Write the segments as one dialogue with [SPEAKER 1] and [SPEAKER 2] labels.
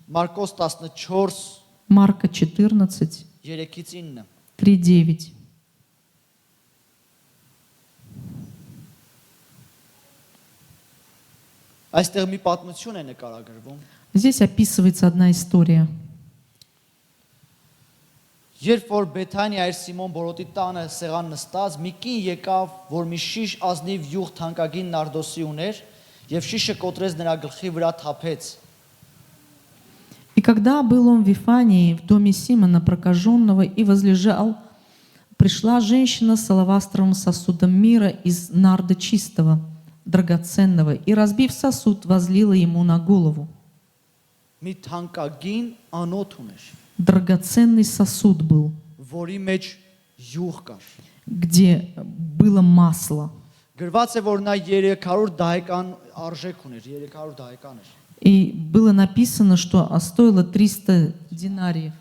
[SPEAKER 1] Մարկոս 14
[SPEAKER 2] Марка 14,
[SPEAKER 1] 3-ից 9
[SPEAKER 2] 3:9.
[SPEAKER 1] Այստեղ մի պատմություն է նկարագրվում։
[SPEAKER 2] Здесь описывается одна история.
[SPEAKER 1] Երբ որ Բեթանիա էր Սիմոն Բորոտի տանը սեղան նստած, մի կին եկավ, որ մի շիշ ազնիվ յուղ թանկագին նարդոսի ուներ, եւ շիշը կոտրեց նրա գլխի վրա թափեց։
[SPEAKER 2] И когда был он в Вифании, в доме Симона прокаженного, и возлежал, пришла женщина с алавастровым сосудом мира из нарда чистого, драгоценного, и, разбив сосуд, возлила ему на голову.
[SPEAKER 1] Մի թանկագին անոթ ուներ,
[SPEAKER 2] Драгоценный сосуд был,
[SPEAKER 1] որի մեջ յուղ кար։
[SPEAKER 2] где было масло.
[SPEAKER 1] Գրված է, որ նա 300 դահեկան արժեք ուներ, 300 դահեկան էր։
[SPEAKER 2] И было написано, что стоило 300 динариев.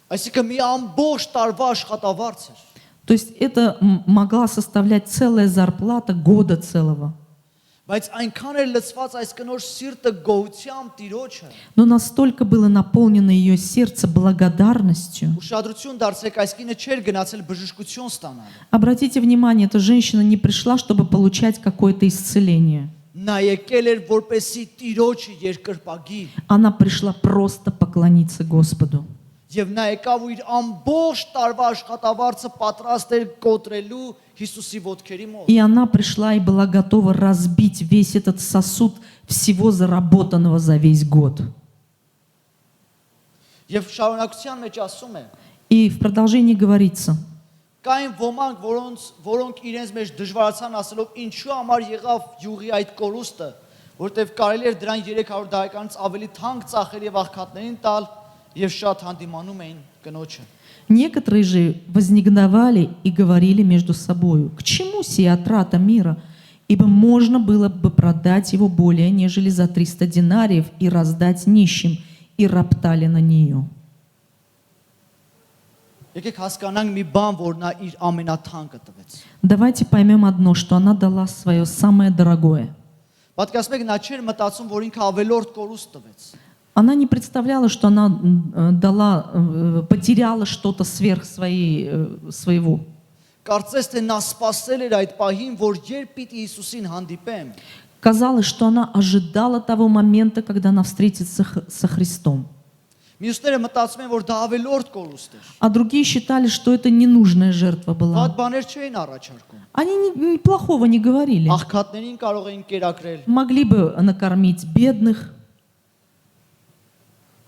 [SPEAKER 1] Այսինքն մի ամբողջ տարվա աշխատավարձ էր։
[SPEAKER 2] То есть это могла составлять целая зарплата года целого.
[SPEAKER 1] Բայց այնքան էր լցված այս կնոջ սիրտը գոհությամբ Տիրոջը։
[SPEAKER 2] Но настолько было наполнено ее сердце благодарностью.
[SPEAKER 1] Ուշադրություն դարձրեք, այս կինը չէր гнացել բժշկություն ստանալ։
[SPEAKER 2] Обратите внимание, эта женщина не пришла, чтобы получать какое-то исцеление.
[SPEAKER 1] Նա եկել էր որպեսի Տիրոջը երկրպագի։
[SPEAKER 2] Она пришла просто поклониться Господу.
[SPEAKER 1] Եվ նա եկավ ու իր ամբողջ տարվա աշխատավարձը պատրաստ էր կոտրելու Հիսուսի ոտքերի մոտ։
[SPEAKER 2] И она пришла и была готова разбить весь этот сосуд всего заработанного за весь год.
[SPEAKER 1] Եվ շարունակության մեջ ասում է.
[SPEAKER 2] И в продолжении говорится:
[SPEAKER 1] Կային ոմանք, որոնք իրենց մեջ դժվարացան ասելով, ինչու համար եղավ յուղի այդ կորուստը, որտեվ կարելի էր դրան 300 դահեկանից ավելի թանկ ծախել եւ աղքատներին տալ եւ շատ հանդիմանում էին կնոջը։
[SPEAKER 2] некоторые же вознегодовали и говорили между собою: к чему сия трата мира? Ибо можно было бы продать его более, нежели за 300 динариев и раздать нищим, и роптали на нее.
[SPEAKER 1] Եկեք հասկանանք մի բան, որ նա իր ամենաթանկը տվեց։
[SPEAKER 2] Давайте поймем одно, что она дала свое самое дорогое.
[SPEAKER 1] Պատկերացնեք, նա չէր մտածում, որ ինքը ավելորդ կորուստ տվեց։
[SPEAKER 2] Она не представляла, что она потеряла что-то сверх своего.
[SPEAKER 1] Կարծես թե նա սпасել էր այդ պահին, որ երբ պիտի Հիսուսին հանդիպեմ։
[SPEAKER 2] Казалось, что она ожидала того момента, когда она встретится со Христом.
[SPEAKER 1] Մյուսները մտածում են, որ դա ավելորդ կորուստ էր։
[SPEAKER 2] А другие считали, что это ненужная жертва была.
[SPEAKER 1] Ված բաներ չէին առաջարկում։
[SPEAKER 2] Они плохого не говорили.
[SPEAKER 1] Աղքատներին կարող էին կերակրել,
[SPEAKER 2] Могли бы накормить бедных,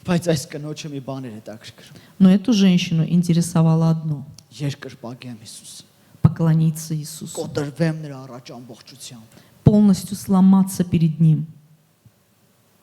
[SPEAKER 1] բայց այս կնոջը մի բան էր հետաքրքրում։
[SPEAKER 2] но эту женщину интересовало одно:
[SPEAKER 1] Երկրպագեմ Հիսուսին,
[SPEAKER 2] поклониться Иисусу,
[SPEAKER 1] կոտրվեմ նրա առաջ ամբողջությամբ։
[SPEAKER 2] полностью сломаться перед Ним,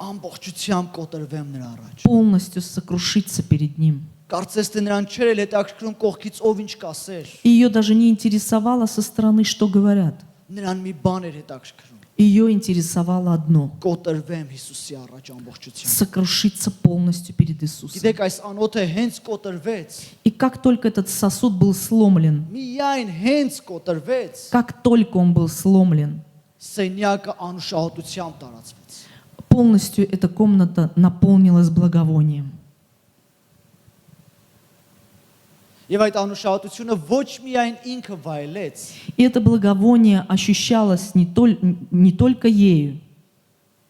[SPEAKER 1] Ամբողջությամբ կոտրվեմ նրա առաջ։
[SPEAKER 2] полностью сокрушиться перед Ним.
[SPEAKER 1] Կարծես թե նրան չէր էլ հետաքրքրում կողքից ով ինչ կասեր։
[SPEAKER 2] И ее даже не интересовало со стороны, что говорят.
[SPEAKER 1] Նրան մի бан էր հետաքրքրում։
[SPEAKER 2] Ее интересовало одно:
[SPEAKER 1] Կոտրվեմ Հիսուսի առաջ ամբողջությամբ։
[SPEAKER 2] сокрушиться полностью перед Иисусом.
[SPEAKER 1] Գիտեք, այս անոթը հենց կոտրվեց։
[SPEAKER 2] И как только этот сосуд был сломлен,
[SPEAKER 1] Միայն հենց կոտրվեց,
[SPEAKER 2] как только он был сломлен,
[SPEAKER 1] սենյակը անուշահոտությամբ տարածվեց։
[SPEAKER 2] полностью эта комната наполнилась благовонием.
[SPEAKER 1] Եվ այդ անուշահոտությունը ոչ միայն ինքը վայելեց,
[SPEAKER 2] И это благовоние ощущалось не только ею,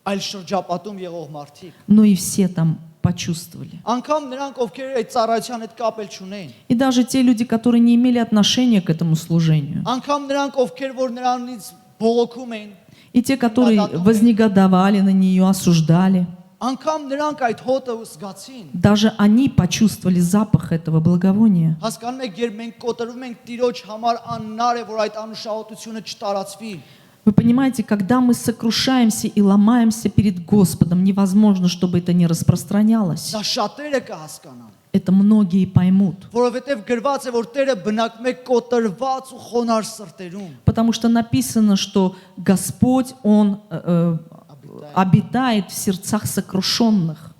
[SPEAKER 1] այլ շրջապատում եղող մարդիկ։
[SPEAKER 2] но и все там почувствовали.
[SPEAKER 1] Անկամ նրանք, ովքեր այդ ծառայության հետ կապ չունեին,
[SPEAKER 2] И даже те люди, которые не имели отношения к этому служению,
[SPEAKER 1] անկամ նրանք, ովքեր որ նրանից բողոքում էին,
[SPEAKER 2] и те, которые вознегодовали на нее, осуждали,
[SPEAKER 1] անկամ նրանք այդ հոտը զգացին։
[SPEAKER 2] даже они почувствовали запах этого благовония.
[SPEAKER 1] Հասկանում եք, երբ մենք կոտրվում ենք Տիրոջ համար, անհնար է, որ այդ անուշահոտությունը չտարածվի։
[SPEAKER 2] Вы понимаете, когда мы сокрушаемся и ломаемся перед Господом, невозможно, чтобы это не распространялось.
[SPEAKER 1] Դա շատերը կհասկանան,
[SPEAKER 2] Это многие поймут.
[SPEAKER 1] որովհետև գրված է, որ Տերը բնակվում է կոտրված ու խոնարհ սրտերում։
[SPEAKER 2] Потому что написано, что Господь, Он обитает в сердцах сокрушенных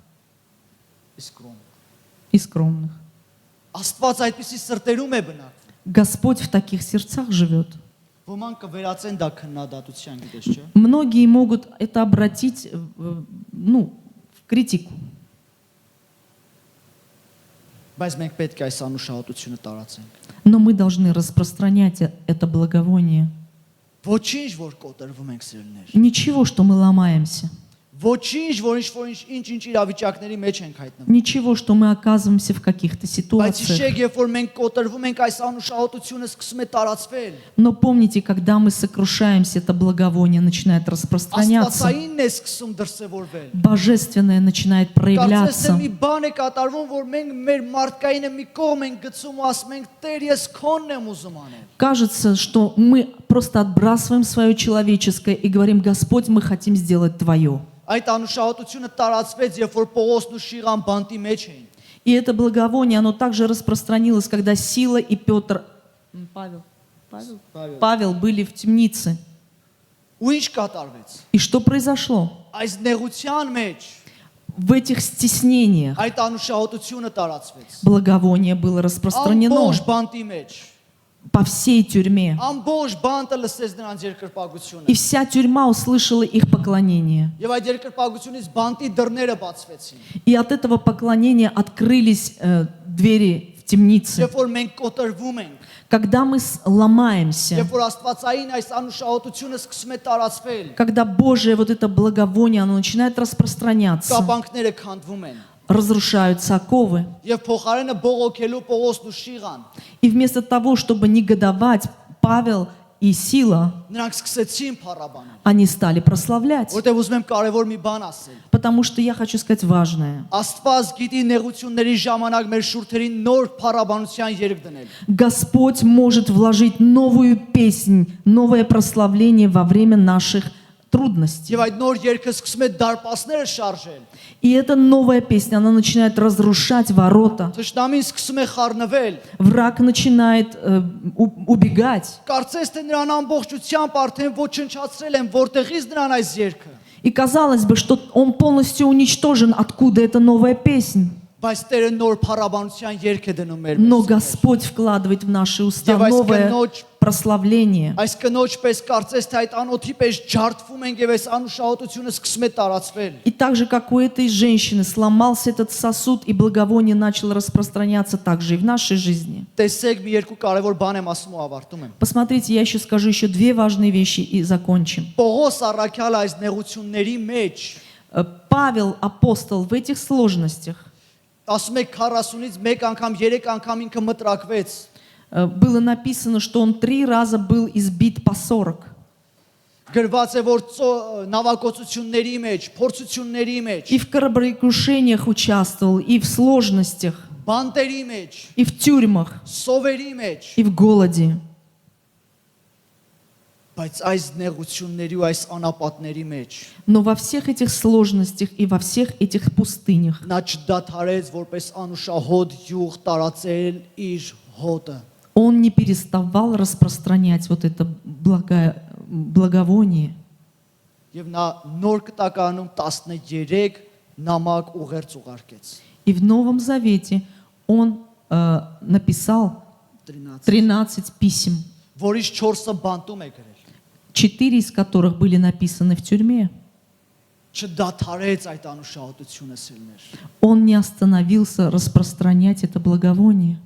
[SPEAKER 2] и скромных.
[SPEAKER 1] Աստված այդպիսի срտերում է բնակվում։
[SPEAKER 2] Господь в таких сердцах живет.
[SPEAKER 1] Ոմանք կվերածեն դա քննադատության, գիտես չէ։
[SPEAKER 2] Многие могут это обратить в критику.
[SPEAKER 1] Բայց մենք պետք է այս անուշահոտությունը տարածենք։
[SPEAKER 2] Но мы должны распространять это благовоние.
[SPEAKER 1] Ոչինչ որ կոտրվում ենք սիրելիներ։
[SPEAKER 2] Ничего, что мы ломаемся.
[SPEAKER 1] Ոչինչ որ ինչ իրավիճակների մեջ ենք հայտնվում։
[SPEAKER 2] Ничего, что мы оказываемся в каких-то
[SPEAKER 1] Բայց
[SPEAKER 2] ситуациях.
[SPEAKER 1] իշեք, երբ որ մենք կոտրվում ենք, այս անուշահոտությունը սկսում է տարածվել։
[SPEAKER 2] Но помните, когда мы сокрушаемся, это благовоние начинает распространяться.
[SPEAKER 1] Աստվածայինն է սկսում դրսևորվել։
[SPEAKER 2] Божественное начинает
[SPEAKER 1] Կարծես թե
[SPEAKER 2] проявляться.
[SPEAKER 1] մի բան է կատարվում, որ մենք մեր մարդկայինը մի կողմ ենք գցում ու ասում ենք՝ Տեր, ես քոնն եմ ուզում անել։
[SPEAKER 2] Кажется, что мы просто отбрасываем свое человеческое и говорим: Господь, мы хотим сделать Твое.
[SPEAKER 1] Այդ անուշահոտությունը տարածվեց, երբ որ Պողոսն ու Շիղան բանտի մեջ էին։
[SPEAKER 2] И это благовоние, оно также распространилось, когда Сила и Петр, Павел были в темнице.
[SPEAKER 1] Ու ինչ կատարվեց։
[SPEAKER 2] И что произошло?
[SPEAKER 1] Այս նեղության մեջ
[SPEAKER 2] В этих стеснениях
[SPEAKER 1] այդ անուշահոտությունը տարածվեց։
[SPEAKER 2] благовоние было распространено
[SPEAKER 1] Ամբողջ բանտի մեջ։
[SPEAKER 2] по всей тюрьме.
[SPEAKER 1] Ամբողջ բանտը լսեց նրանց երկրպագությունը։
[SPEAKER 2] И вся тюрьма услышала их поклонение.
[SPEAKER 1] Եվ այդ երկրպագությունից բանտի դռները բացվեցին։
[SPEAKER 2] И от этого поклонения открылись двери в темнице.
[SPEAKER 1] Երբ որ մենք կոտրվում ենք,
[SPEAKER 2] Когда мы ломаемся,
[SPEAKER 1] երբ որ Աստվածային այս անուշահոտությունը սկսում է տարածվել,
[SPEAKER 2] когда Божие вот это благовоние, оно начинает распространяться,
[SPEAKER 1] կապանքները քանդվում են։
[SPEAKER 2] разрушаются оковы.
[SPEAKER 1] Եվ փոխարենը բողոքելու Պողոսն ու Շիղան,
[SPEAKER 2] И вместо того, чтобы негодовать, Павел и Сила,
[SPEAKER 1] նրանք սկսեցին փառաբանել։
[SPEAKER 2] они стали прославлять.
[SPEAKER 1] Որտեղ ուզում եմ կարևոր մի բան ասել։
[SPEAKER 2] Потому что я хочу сказать важное.
[SPEAKER 1] Աստված գիտի նեղությունների ժամանակ մեր շուրթերին նոր փառաբանության երկ դնել։
[SPEAKER 2] Господь может вложить новую песнь, новое прославление во время наших трудностей.
[SPEAKER 1] Եվ այդ нոր երգը սկսում է դարպասները շարժել։
[SPEAKER 2] И эта новая песня, она начинает разрушать ворота.
[SPEAKER 1] Թշնամին սկսում է խառնվել։
[SPEAKER 2] Враг начинает убегать.
[SPEAKER 1] Կարծես թե նրան ամբողջությամբ արդեն ոչնչացրել են, որտեղից նրան այս երգը։
[SPEAKER 2] И казалось бы, что он полностью уничтожен, откуда эта новая песнь.
[SPEAKER 1] Բայց Տերը նոր փառաբանության երգ է դնում մեր
[SPEAKER 2] Но
[SPEAKER 1] մեջ։
[SPEAKER 2] Господь вкладывает в наши уста
[SPEAKER 1] Եվ այս
[SPEAKER 2] новое
[SPEAKER 1] կնոջ
[SPEAKER 2] прославление.
[SPEAKER 1] Այս կնոջ պես կարծես թե այդ անոթի պես ջարդվում ենք եւ այս անուշահոտությունը սկսում է տարածվել։
[SPEAKER 2] И так же, как у этой женщины сломался этот сосуд, и благовоние начало распространяться также и в нашей жизни.
[SPEAKER 1] Տեսեք մի երկու կարևոր բան եմ ասում ու ավարտում եմ։
[SPEAKER 2] Посмотрите, я еще скажу еще две важные вещи и закончим.
[SPEAKER 1] Պողոս առաքյալը այս նեղությունների մեջ
[SPEAKER 2] Павел, апостол, в этих сложностях
[SPEAKER 1] ասում է 40-ից 1 անգամ 3 անգամ ինքը մտրակվեց։
[SPEAKER 2] было написано, что он 3 раза был избит по 40.
[SPEAKER 1] Գրված է որ նավակոծությունների մեջ, փորձությունների մեջ,
[SPEAKER 2] И в кораблекрушениях участвовал, и в сложностях,
[SPEAKER 1] բանտերի մեջ,
[SPEAKER 2] и в тюрьмах,
[SPEAKER 1] սովերի մեջ,
[SPEAKER 2] и в голоде.
[SPEAKER 1] բայց այս նեղությունների ու այս անապատների մեջ
[SPEAKER 2] Но во всех этих сложностях и во всех этих пустынях
[SPEAKER 1] նա չդադարեց որպես անուշահոտ յուղ տարածել իր հոտը։
[SPEAKER 2] он не переставал распространять вот это благовоние.
[SPEAKER 1] Եվ նա նոր կտականում 13 նամակ ուղերձ ուղարկեց։
[SPEAKER 2] И в Новом Завете он написал 13 писем,
[SPEAKER 1] Որից 4-ը բանտում է գրել։
[SPEAKER 2] 4 из которых были написаны в тюрьме.
[SPEAKER 1] Չդադարեց այդ անուշահոտությունը սիրներ։
[SPEAKER 2] Он не остановился распространять это благовоние.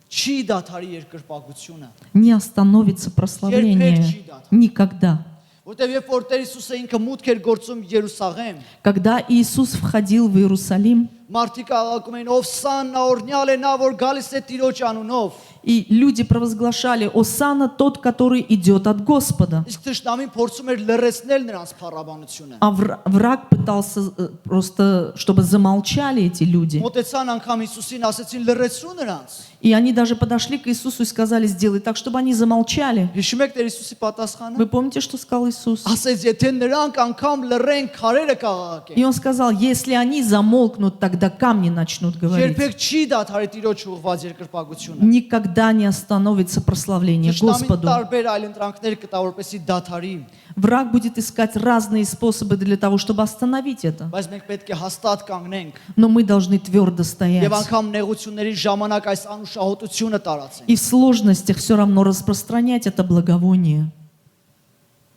[SPEAKER 1] Չի դադարի երկրպագությունը։
[SPEAKER 2] Не остановится прославление никогда.
[SPEAKER 1] Որտեւ երբ որ Տեր Հիսուսը ինքը մուտք էր գործում Երուսաղեմ,
[SPEAKER 2] Когда Иисус входил в Иерусалим,
[SPEAKER 1] մարդիկ աղաղակում էին ով սաննա օրնյալ է նա որ գալիս է Տիրոջ անունով։
[SPEAKER 2] и люди провозглашали: «Осанна тот, который идет от Господа».
[SPEAKER 1] Իսկ թշնամին փորձում էր լրացնել նրանց փառաբանությունը։
[SPEAKER 2] А враг пытался просто, чтобы замолчали эти люди.
[SPEAKER 1] Մոտեցան անգամ Հիսուսին ասեցին լրացրու նրանց։
[SPEAKER 2] И они даже подошли к Иисусу и сказали: «Сделай так, чтобы они замолчали».
[SPEAKER 1] Հիշում եք Տեր Հիսուսի պատասխանը։
[SPEAKER 2] Вы помните, что сказал Иисус?
[SPEAKER 1] Ասեց եթե նրանք անգամ լրեն քարերը կաղաղակեն։
[SPEAKER 2] И Он сказал: «Если они замолкнут, тогда камни начнут говорить».
[SPEAKER 1] Երբեք չի դադարի Տիրոջ ուղված երկրպագությունը։
[SPEAKER 2] Никогда не остановится прославление
[SPEAKER 1] Թշնամին
[SPEAKER 2] Господу.
[SPEAKER 1] տարբեր այլընտրանքներ կտա որպեսի դադարի։
[SPEAKER 2] Враг будет искать разные способы для того, чтобы остановить это.
[SPEAKER 1] Բայց մենք պետք է հաստատ կանգնենք
[SPEAKER 2] Но мы должны твердо стоять.
[SPEAKER 1] եւ անգամ նեղությունների ժամանակ այս անուշահոտությունը տարածենք։
[SPEAKER 2] И в сложностях все равно распространять это благовоние.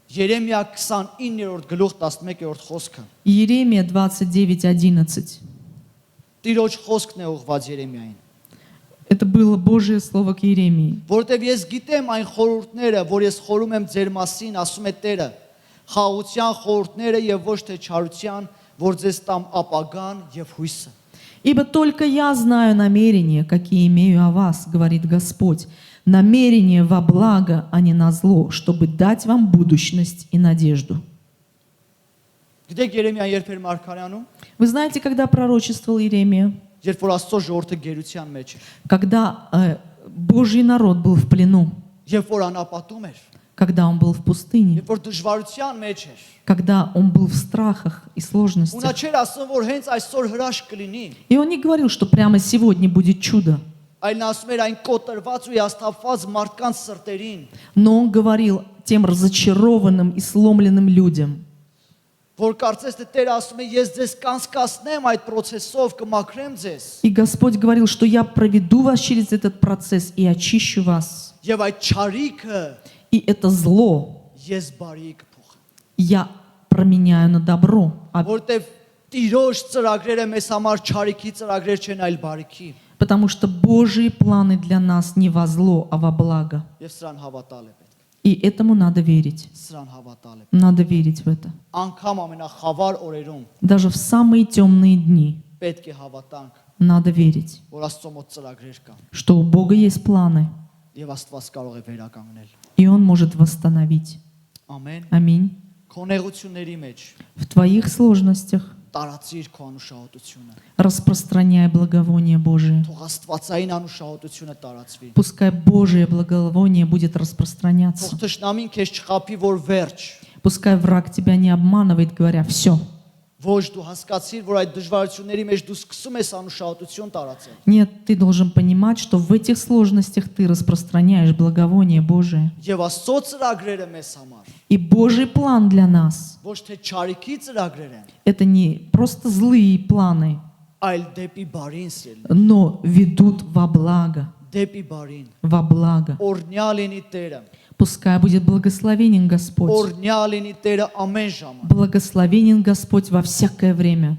[SPEAKER 1] Երեմիա 29-րդ գլուխ 11-րդ խոսքը։
[SPEAKER 2] Иеремия 29:11.
[SPEAKER 1] Տիրոջ խոսքն է ուղված Երեմիային։
[SPEAKER 2] Это было Божье слово к Иеремии.
[SPEAKER 1] Որովհետև ես գիտեմ այն խորհուրդները, որ ես խորում եմ ձեր մասին, ասում է Տերը, խաղաղության խորհուրդները եւ ոչ թե չարության, որ ձեզ տամ ապագան եւ հույսը։
[SPEAKER 2] Ибо только я знаю намерения, какие имею о вас, говорит Господь, намерения во благо, а не на зло, чтобы дать вам будущность и надежду.
[SPEAKER 1] Գիտեք Երեմիան երբ էր մարգարեանում,
[SPEAKER 2] Вы знаете, когда пророчествовал Иеремия?
[SPEAKER 1] երբ որ Աստծո ժողովուրդը գերության մեջ էր,
[SPEAKER 2] Когда Божий народ был в плену,
[SPEAKER 1] երբ որ անապատում էր,
[SPEAKER 2] когда он был в пустыне,
[SPEAKER 1] երբ որ դժվարության մեջ էր։
[SPEAKER 2] когда он был в страхах и
[SPEAKER 1] Ու նա
[SPEAKER 2] сложностях.
[SPEAKER 1] չէր ասում, որ հենց այսօր հրաշք կլինի,
[SPEAKER 2] И он не говорил, что прямо сегодня будет чудо,
[SPEAKER 1] այլ նա ասում էր այն կոտրված ու հիասթափված մարդկանց սրտերին,
[SPEAKER 2] но он говорил тем разочарованным и сломленным людям,
[SPEAKER 1] որ կարծես թե Տերը ասում է, ես ձեզ կանցկացնեմ այդ process-ով, կմաքրեմ ձեզ,
[SPEAKER 2] И Господь говорил, что я проведу вас через этот процесс и очищу вас.
[SPEAKER 1] եւ այդ չարիքը
[SPEAKER 2] И это зло
[SPEAKER 1] ես բարի կփոխեմ։
[SPEAKER 2] я променяю на добро.
[SPEAKER 1] Որտեվ Տիրոջ ծրագրերը մեզ համար չարիքի ծրագրեր չեն, այլ բարիքի։
[SPEAKER 2] Потому что Божьи планы для нас не во зло, а во благо.
[SPEAKER 1] Եվ սրան հավատալ է պետք։
[SPEAKER 2] И этому надо верить.
[SPEAKER 1] Սրան հավատալ է։
[SPEAKER 2] Надо верить в это.
[SPEAKER 1] Անկամ ամենախավար օրերում
[SPEAKER 2] Даже в самые темные дни
[SPEAKER 1] պետք է հավատանք,
[SPEAKER 2] надо верить,
[SPEAKER 1] որ Աստծո մոտ ծրագրեր կան,
[SPEAKER 2] что у Бога есть планы,
[SPEAKER 1] եւ Աստված կարող է վերականգնել։
[SPEAKER 2] и Он может восстановить.
[SPEAKER 1] Ամեն։
[SPEAKER 2] Аминь.
[SPEAKER 1] Քո նեղությունների մեջ
[SPEAKER 2] В твоих сложностях
[SPEAKER 1] տարածիր քո անուշահոտությունը։
[SPEAKER 2] распространяй благовоние Божие.
[SPEAKER 1] Թող Աստվածային անուշահոտությունը տարածվի։
[SPEAKER 2] Пускай Божие благовоние будет распространяться.
[SPEAKER 1] Թող թշնամին քեզ չխապի, որ վերջ։
[SPEAKER 2] Пускай враг тебя не обманывает, говоря, все.
[SPEAKER 1] Ոչ դու հասկացիր, որ այդ դժվարությունների մեջ դու սկսում ես անուշահոտություն տարածել։
[SPEAKER 2] Нет, ты должен понимать, что в этих сложностях ты распространяешь благовоние Божие.
[SPEAKER 1] Եվ Աստծո ծրագրերը մեզ համար
[SPEAKER 2] И Божий план для нас
[SPEAKER 1] ոչ թե չարիքի ծրագրեր են,
[SPEAKER 2] — это не просто злые планы,
[SPEAKER 1] այլ դեպի բարին սիրել,
[SPEAKER 2] но ведут во благо,
[SPEAKER 1] դեպի բարին։
[SPEAKER 2] во благо.
[SPEAKER 1] Օրնյալ լինի Տերը,
[SPEAKER 2] Пускай будет благословенен Господь.
[SPEAKER 1] օրնյալ լինի Տերը ամեն ժամանակ։
[SPEAKER 2] Благословенен Господь во всякое время.